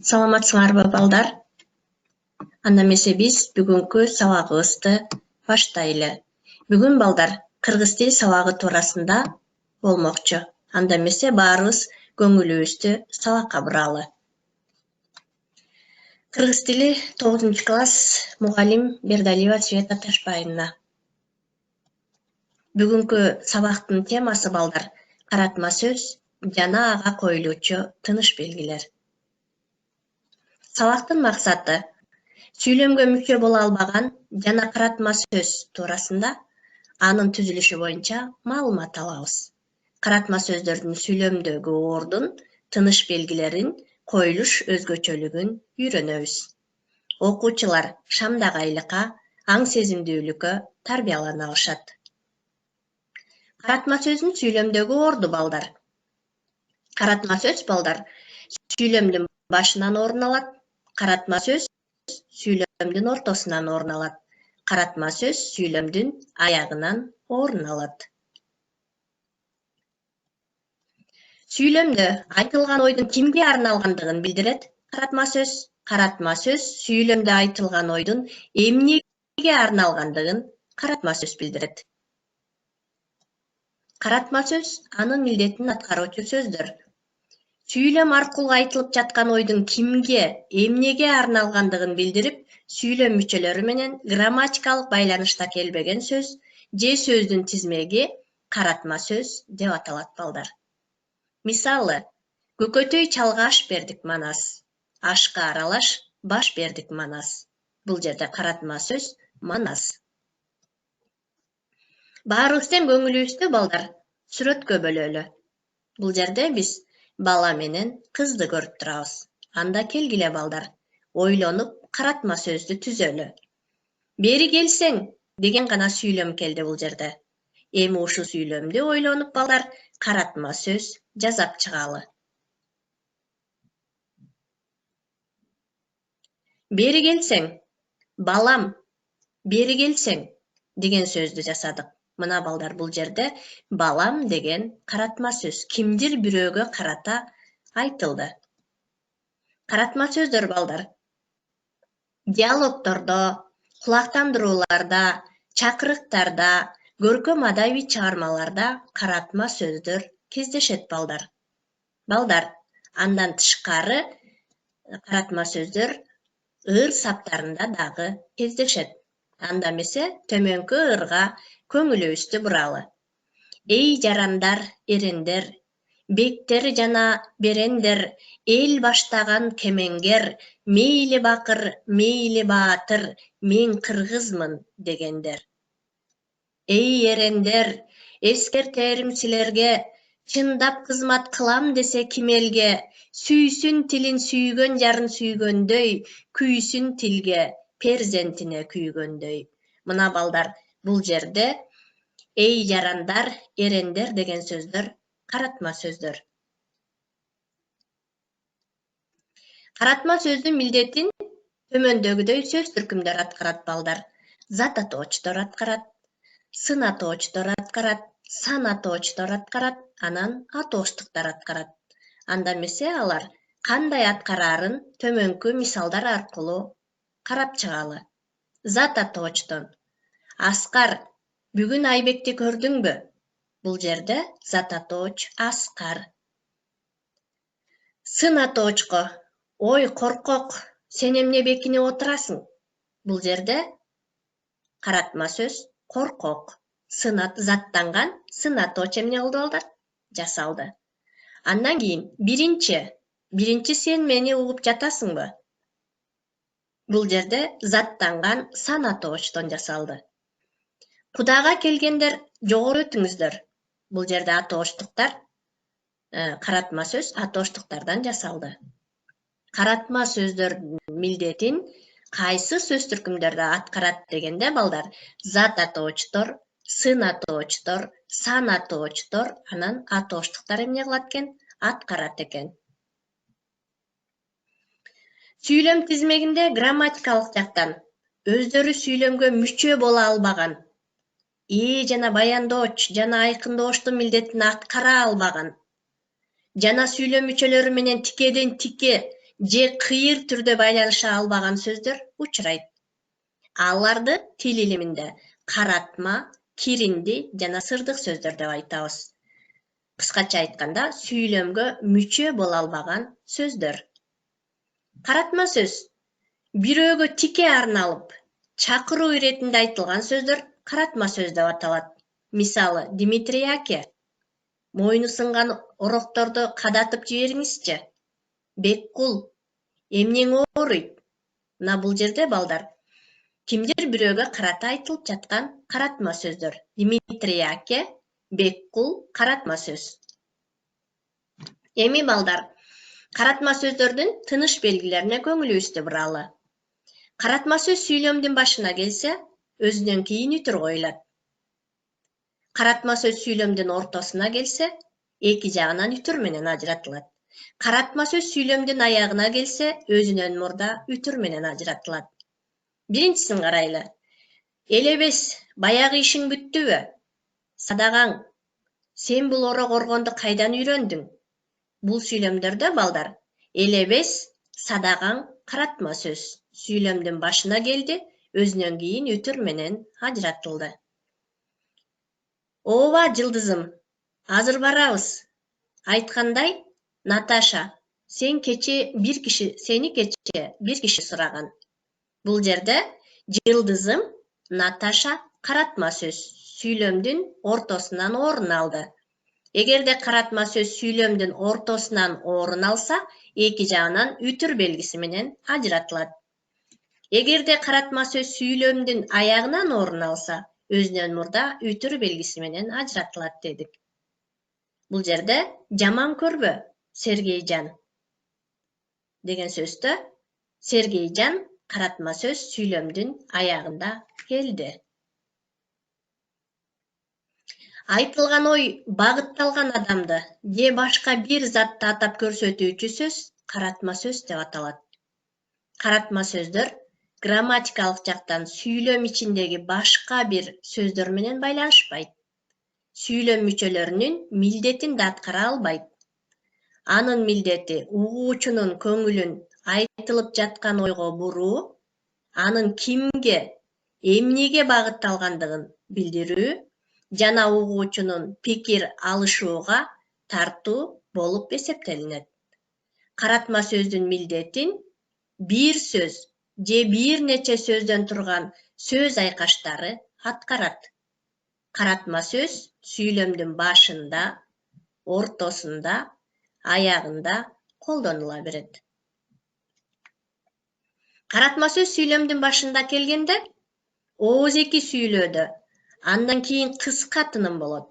Саламатсыңарбы балдар? Анда эмесе биз бүгүнкү сабагыбызды баштайлы. Бүгүн балдар кыргыз тил сабагы туурасында болмокчу. Анда эмесе баарыбыз көңүлүбүздү сабакка буралы. Кыргыз тили 9-класс мугалим Бердалиева Света Ташбаевна. Бүгүнкү сабактын темасы балдар каратма сөз жана ага коюлуучу тыныш белгилер. Сабактын максаты сүйлөмгө мүчө боло албаган жана каратма сөз туурасында анын түзүлүшү боюнча маалымат алабыз. Каратма сөздөрдүн сүйлөмдөгү ордун, тыныш белгилерин, коюлуш өзгөчөлүгүн үйрөнөбүз. Окуучулар шамдагайлыкка, аң сезимдүүлүккө тарбиялана алышат. Каратма сөздүн сүйлөмдөгү орду балдар. Каратма сөз балдар сүйлөмдүн башынан орун алат. Каратма сөз сүйлөмдүн ортосунан орун алат. Каратма сөз сүйлөмдүн аягынан орун алат. Сүйлөмдө айтылган ойдун кимге арналгандыгын билдирет. Каратма сөз сүйлөмдө айтылган ойдун эмнеге арналгандыгын каратма сөз билдирет. Каратма сөз анын милдетин аткаруучу сөздөр. Сүйлөм аркылуу айтылып жаткан ойдун кимге, эмнеге арналгандыгын билдирип, сүйлөм мүчөлөрү менен грамматикалык байланышта келбеген сөз же сөздүн тизмеги каратма сөз деп аталат балдар. Мисалы, көкөтөй чалга аш бердик манас, ашка аралаш баш бердик манас. Бул жерде каратма сөз манас. Баарыбыздын көңүлүбүздү балдар сүрөткө бөлөлү. Бул жерде биз бала менен кызды көрүп турабыз. Анда келгиле балдар, ойлонуп каратма сөздү түзөлү. Бери келсең деген гана сүйлөм келди бул жерде. Эми ушул сүйлөмдү ойлонуп балдар каратма сөз жасап чыгалы. Бери келсең, балам, бери келсең деген сөздү жасадык. Мына балдар бул жерде балам деген каратма сөз кимдир бирөөгө карата айтылды. Каратма сөздөр балдар диалогтордо, кулактандырууларда, чакырыктарда, көркөм адабий чыгармаларда каратма сөздөр кездешет балдар. Балдар, андан тышкары каратма сөздөр ыр саптарында дагы кездешет. Анда эмесе төмөнкү ырга көңүлүбүздү буралы. Эй жарандар, эрендер, бектер жана берендер, эл баштаган кемеңгер, мейли бакыр, мейли баатыр, мен кыргызмын дегендер. Эй эрендер, эскертерим силерге, чындап кызмат кылам десе ким элге, сүйсүн тилин сүйгөн жарын сүйгөндөй, күйсүн тилге, перзентине күйгөндөй. Мына балдар, бул жерде эй жарандар, эрендер деген сөздөр каратма сөздөр. Каратма сөздүн милдетин төмөндөгүдөй сөз түркүмдөр аткарат балдар. Зат атоочтор аткарат, сын атоочтор аткарат, сан атоочтор аткарат, анан атооштуктар аткарат. Анда эмесе алар кандай аткараарын төмөнкү мисалдар аркылуу карап чыгалы. Зат атоочтон Аскар, бүгүн Айбекти көрдүңбү? Бул жерде зат атооч Аскар. Сын атоочко, ой коркок, сен эмне бекинип отурасың? Бул жерде каратма сөз коркок. Заттанган сын атооч эмне кылды балдар? Жасалды. Андан кийин биринчи сен мени угуп жатасыңбы? Бул жерде заттанган сан атоочтон жасалды. Кудага келгендер жогору өтүңүздөр. Бул жерде атооштуктар, каратма сөз атооштуктардан жасалды. Каратма сөздөрдүн милдетин кайсы сөз түркүмдөрдө аткарат дегенде балдар, зат атоочтор, сын атоочтор, сан атоочтор, анан атооштуктар эмне кылат экен? Аткарат экен. Сүйлөм тизмегинде грамматикалык жактан өздөрү сүйлөмгө мүчө боло албаган, жана баяндооч жана айкындооштун милдетин аткара албаган, жана сүйлөм мүчөлөрү менен тикеден тике же кыйыр түрдө байланыша албаган сөздөр учурайт. Аларды тил илиминде каратма, киринди жана сырдык сөздөр деп айтабыз. Кыскача айтканда, сүйлөмгө мүчө боло албаган сөздөр. Каратма сөз бирөөгө тике арналып, чакыруу иретинде айтылган сөздөр каратма сөз деп аталат. Мисалы, Дмитрий аке, мойну сынган орокторду кадатып жибериңизчи. Беккул, эмнең ооруйт? Мына бул жерде балдар кимдир бирөөгө карата айтылып жаткан каратма сөздөр. Дмитрий аке, Беккул каратма сөз. Эми балдар, каратма сөздөрдүн тыныш белгилерине көңүлүбүздү буралы. Каратма сөз сүйлөмдүн башына келсе, өзүнөн кийин үтүр коюлат. Каратма сөз сүйлөмдүн ортосуна келсе, эки жагынан үтүр менен ажыратылат. Каратма сөз сүйлөмдүн аягына келсе, өзүнөн мурда үтүр менен ажыратылат. Биринчисин карайлы. Элебес, баягы ишиң бүттүбү? Садагың, сен бул орок оргонду кайдан үйрөндүң? Бул сүйлөмдөрдө балдар, элебес, садагың каратма сөз сүйлөмдүн башына келди, өзүнөн кийин үтүр менен ажыратылды. Ооба, жылдызым, азыр барабыз. Айткандай, Наташа, сени кече бир киши сураган. Бул жерде жылдызым, Наташа каратма сөз сүйлөмдүн ортосунан орун алды. Эгерде каратма сөз сүйлөмдүн ортосунан орун алса, эки жагынан үтүр белгиси менен ажыратылат. Эгерде каратма сөз сүйлөмдүн аягынан орун алса, өзүнөн мурда үтүр белгиси менен ажыратылат дедик. Бул жерде жаман көрбө, Сергейжан деген сөздө Сергейжан каратма сөз сүйлөмдүн аягында келди. Айтылган ой багытталган адамды же башка бир затты атап көрсөтүүчү сөз каратма сөз деп аталат. Каратма сөздөр грамматикалык жактан сүйлөм ичиндеги башка бир сөздөр менен байланышпайт. Сүйлөм мүчөлөрүнүн милдетин да аткара албайт. Анын милдети угуучунун көңүлүн айтылып жаткан ойго буруу, анын кимге, эмнеге багытталгандыгын билдирүү жана угуучунун пикир алышууга тартуу болуп эсептелинет. Каратма сөздүн милдетин бир сөз же бир нече сөздөн турган сөз айкаштары аткарат. Каратма сөз сүйлөмдүн башында, ортосунда, аягында колдонула берет. Каратма сөз сүйлөмдүн башында келгенде, ооз-эки сүйлөөдө, андан кийин кыска тыным болот.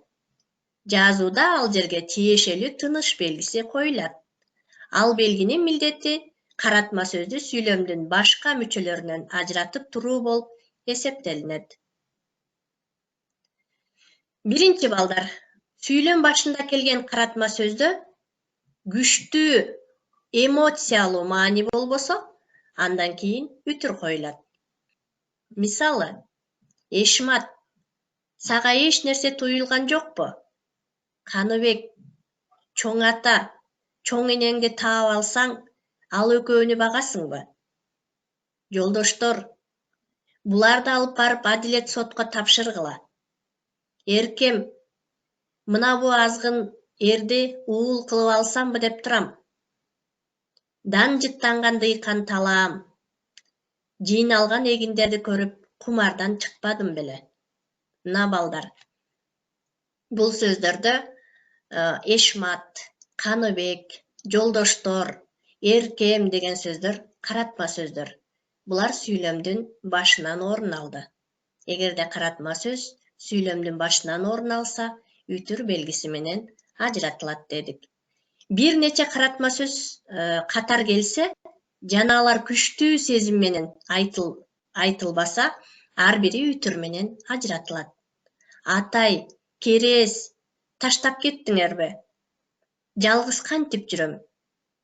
Жазууда ал жерге тиешелүү тыныш белгиси коюлат. Ал белгинин милдети каратма сөздү сүйлөмдүн башка мүчөлөрүнөн ажыратып туруу болуп эсептелинет. Биринчи балдар, сүйлөм башында келген каратма сөздө күчтүү эмоциялуу маани болбосо, андан кийин үтүр коюлат. Мисалы, Эшмат, сага эч нерсе туюлган жокпу? Каныбек, чоң ата, чоң энеңди таап алсаң, ал экөөнү багасыңбы? Жолдоштор, буларды алып барып адилет сотко тапшыргыла. Эркем, мына бу азгын эрди уул кылып алсамбы деп турам. Дан жыттанган дыйкан талаам. Жыйналган эгиндерди көрүп, кумардан чыкпадым беле. Мына балдар. Бул сөздөрдө Эшмат, Каныбек, жолдоштор, эркем деген сөздөр каратма сөздөр. Булар сүйлөмдүн башынан орун алды. Эгерде каратма сөз сүйлөмдүн башынан орун алса, үтүр белгиси менен ажыратылат дедик. Бир нече каратма сөз катар келсе, жана алар күчтүү сезим менен айтылбаса, ар бири үтүр менен ажыратылат. Атай, Керес, таштап кеттиңерби? Жалгыз кантип жүрөм?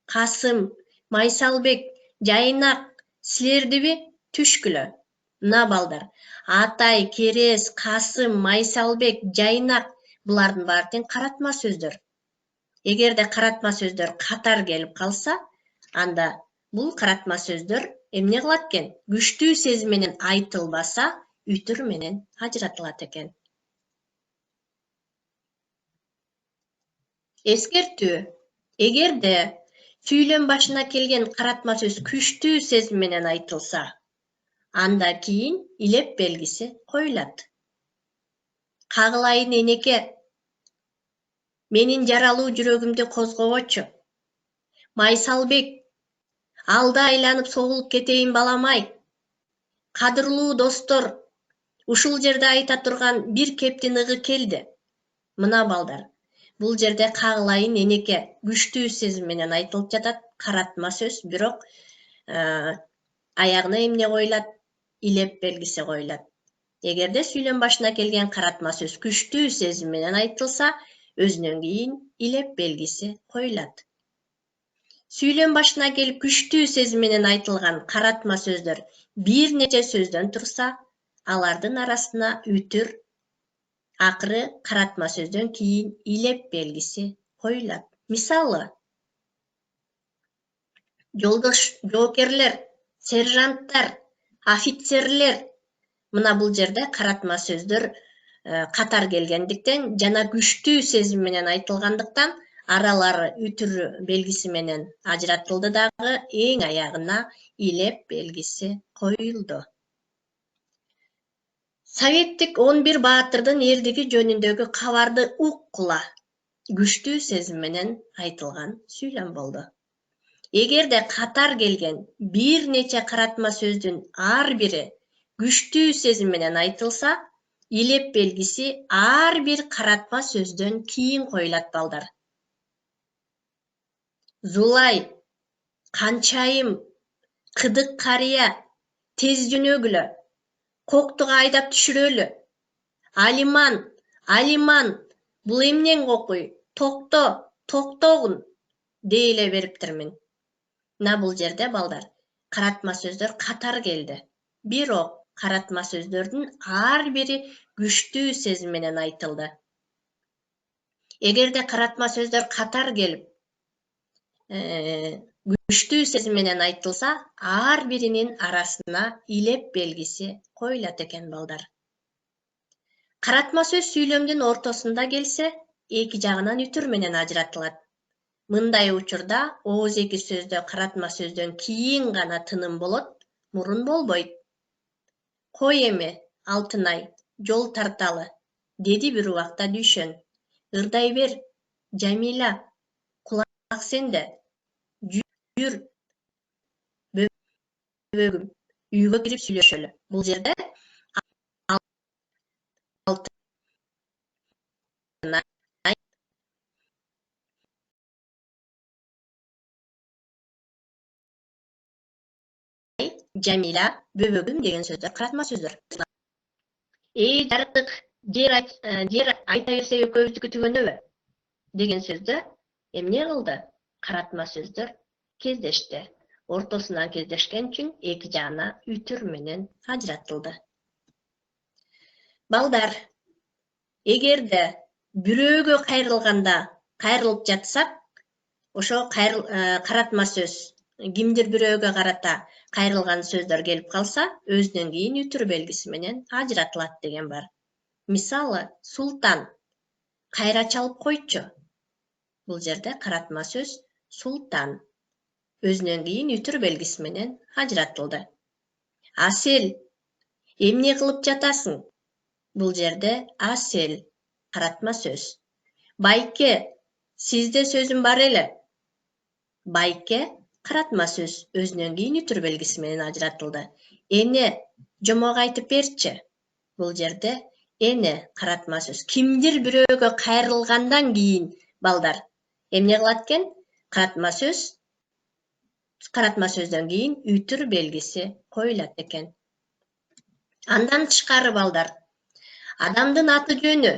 Касым, Майсалбек, Жайнак, силердиби? Түшкүлө. Мына балдар, Атай, Керес, Касым, Майсалбек, Жайнак, булардын баары тең каратма сөздөр. Эгерде каратма сөздөр катар келип калса, анда Бул каратма сөздөр эмне кылат экен? Күчтүү сезим менен айтылбаса, үтүр менен ажыратылат экен. Эскертүү. Эгерде сүйлөм башына келген каратма сөз күчтүү сезим менен айтылса, анда кийин илеп белгиси коюлат. Кагылайын энеке, менин жаралуу жүрөгүмдү козгобочу. Майсалбек, алда айланып соғылып кетейин баламай. Кадырлуу достор, ушул жерде айта турган бир кептин ыгы келди. Мына балдар, бул жерде кагылайын энеке күчтүү сезим менен айтылып жатат, каратма сөз, бирок аягына эмне коюлат? Илеп белгиси коюлат. Эгерде сүйлөм башына келген каратма сөз күчтүү сезим менен айтылса, өзүнөн кийин илеп белгиси коюлат. Сүйлөм башына келип күчтүү сезим менен айтылган каратма сөздөр бир нече сөздөн турса, алардын арасына үтүр, акыры каратма сөздөн кийин илеп белгиси коюлат. Мисалы, жолдош жоокерлер, сержанттар, офицерлер. Мына бул жерде каратма сөздөр катар келгендиктен жана күчтүү сезим менен айтылгандыктан аралары үтүр белгиси менен ажыратылды дагы, эң аягына илеп белгиси коюлду. Советтик 11 баатырдын эрдиги жөнүндөгү кабарды уккула күчтүү сезим менен айтылган сүйлөм болду. Эгерде катар келген бир нече каратма сөздүн ар бири күчтүү сезим менен айтылса, илеп белгиси ар бир каратма сөздөн кийин коюлат балдар. Зулай, канчайым, кыдык карыя, тез жөнөгүлө, коктуга айдап түшүрөлү. Алиман, Алиман, бул эмнең кокуй? Токто, токтогун, дей эле бериптирмин. Мына бул жерде балдар, каратма сөздөр катар келди. Бирок каратма сөздөрдүн ар бири күчтүү сезим менен айтылды. Эгерде каратма сөздөр катар келип, күчтүү сезим менен айтылса, ар биринин арасына илеп белгиси коюлат экен балдар. Каратма сөз сүйлөмдүн ортосунда келсе, эки жагынан үтүр менен ажыратылат. Мындай учурда ооз-эки сөздө каратма сөздөн кийин гана тыным болот, мурун болбойт. Кой эми, Алтынай, жол тарталы, деди бир убакта Дүйшөн. Ырдай бер, Жамиля, кулак сенде. Жүр, бөбөгүм, үйгө кирип сүйлөшөлү. Бул жерде Алтынай, Жамиля, бөбөгүм деген сөздөр каратма сөздөр. Жарыктык, жер айта берсе экөөбүздүкү түгөнөбү деген сөздө эмне кылды? Каратма сөздөр кездешти. Ортосунан кездешкен үчүн эки жагына үтүр менен ажыратылды. Балдар, эгерде бирөөгө кайрылып жатсак, ошо каратма сөз кимдир бирөөгө карата кайрылган сөздөр келип калса, өзүнөн кийин үтүр белгиси менен ажыратылат деген бар. Мисалы, Султан, кайра чалып койчу. Бул жерде каратма сөз Султан өзүнөн кийин үтүр белгиси менен ажыратылды. Асел, эмне кылып жатасың? Бул жерде Асел каратма сөз. Байке, сизде сөзүм бар эле. Байке каратма сөз өзүнөн кийин үтүр белгиси менен ажыратылды. Эне, жомок айтып берчи. Бул жерде эне каратма сөз. Кимдир бирөөгө кайрылгандан кийин балдар эмне кылат экен? Каратма сөздөн кийин үтүр белгиси коюлат экен. Андан тышкары балдар, адамдын аты жөнү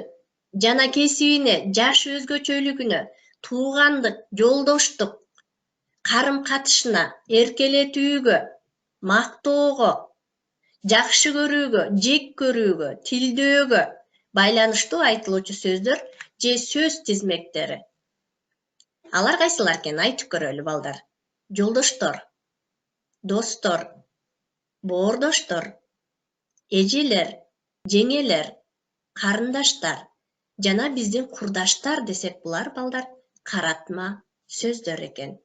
жана кесибине, жаш өзгөчөлүгүнө, туугандык, жолдоштук, карым-катышына, эркелетүүгө, мактоого, жакшы көрүүгө, жек көрүүгө, тилдөөгө байланыштуу айтылуучу сөздөр же сөз тизмектери. Алар кайсылар экен? Айтып көрөлү балдар. Жолдоштор, достор, боордоштор, эжелер, жеңелер, карындаштар жана биздин курдаштар десек булар балдар каратма сөздөр экен.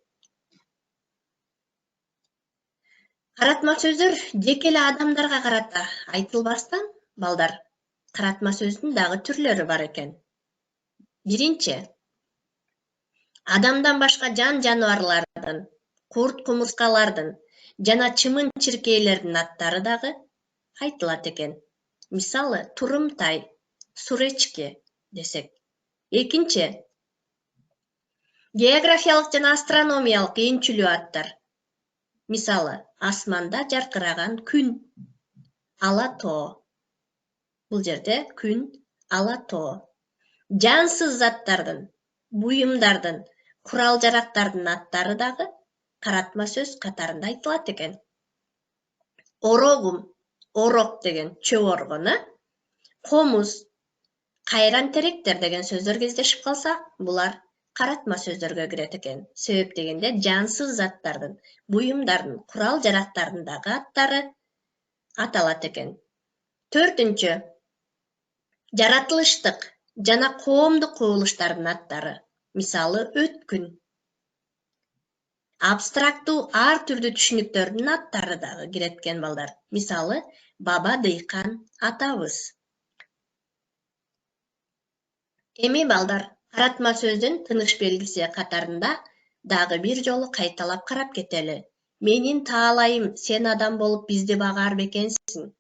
Каратма сөздөр жеке эле адамдарга карата айтылбастан балдар каратма сөздүн дагы түрлөрү бар экен. Биринчи, адамдан башка жан жаныбарлардын, курт кумурскалардын жана чымын чиркейлердин аттары дагы айтылат экен. Мисалы, турумтай, суречки десек. Экинчи, географиялык жана астрономиялык энчүлүү аттар. Мисалы, асманда жаркыраган күн, ала тоо. Бул жерде күн, ала тоо. Жансыз заттардын, буюмдардын, курал-жарактардын аттары дагы каратма сөз катарында айтылат экен. Орогум, орок деген чөп оргону, комуз, кайран теректер деген сөздөр кездешип калса, булар каратма сөздөргө кирет экен. Себеп дегенде жансыз заттардын, буюмдардын, курал-жарактардын дагы аттары аталат экен. Төртүнчү, жаратылыштык жана коомдук кубулуштардын аттары. Мисалы, өткүн. Абстрактуу ар түрдүү түшүнүктөрдүн аттары дагы кирет экен балдар. Мисалы, баба дыйкан атабыз. Эми балдар, каратма сөздүн тыныш белгиси катарында дагы бир жолу кайталап карап кетели. Менин таалайым, сен адам болуп бизди багар бекенсиң.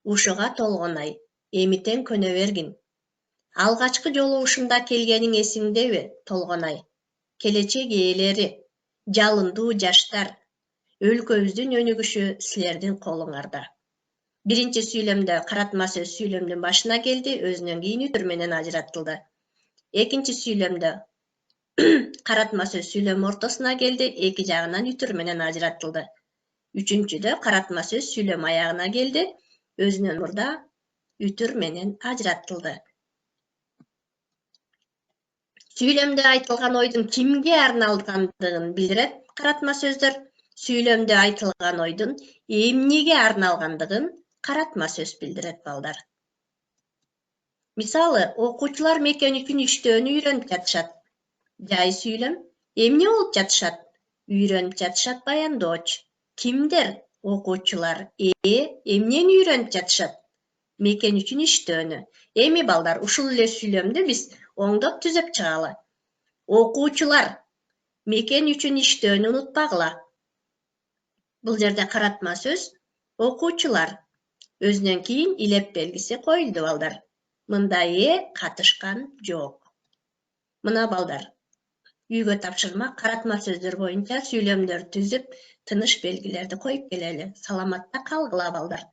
Ушуга толгонай, эмитен көнө бергин. Алгачкы жолу ушунда келгениң эсиңдеби, толгонай? Келечек ээлери, жалындуу жаштар, өлкөбүздүн өнүгүшү силердин колуңарда. Биринчи сүйлөмдө каратма сөз сүйлөмдүн башына келди, өзүнөн кийин үтүр менен ажыратылды. Экинчи сүйлөмдө каратма сөз сүйлөм ортосуна келди, эки жагынан үтүр менен ажыратылды. Үчүнчүдө каратма сөз сүйлөм аягына келди, өзүнөн мурда үтүр менен ажыратылды. Сүйлөмдө айтылган ойдун кимге арналгандыгын билдирет каратма сөздөр. Сүйлөмдө айтылган ойдун эмнеге арналгандыгын каратма сөз билдирет балдар. Мисалы, окуучулар мекен үчүн иштөөнү үйрөнүп жатышат. Жай сүйлөм. Эмне болуп жатышат? Үйрөнүп жатышат баяндооч. Кимдер? Окуучулар. Эмнени үйрөнүп жатышат? Мекен үчүн иштөөнү. Эми балдар, ушул эле сүйлөмдү биз оңдоп түзөп чыгалы. Окуучулар мекен үчүн иштөөнү унутпагыла. Бул жерде каратма сөз окуучулар. Өзүнөн кийин илеп белгиси коюлду балдар. Мында катышкан жок. Мына балдар, үйгө тапшырма каратма сөздөр боюнча сүйлөмдөр түзүп, тыныш белгилерди коюп келели. Саламатта калгыла балдар.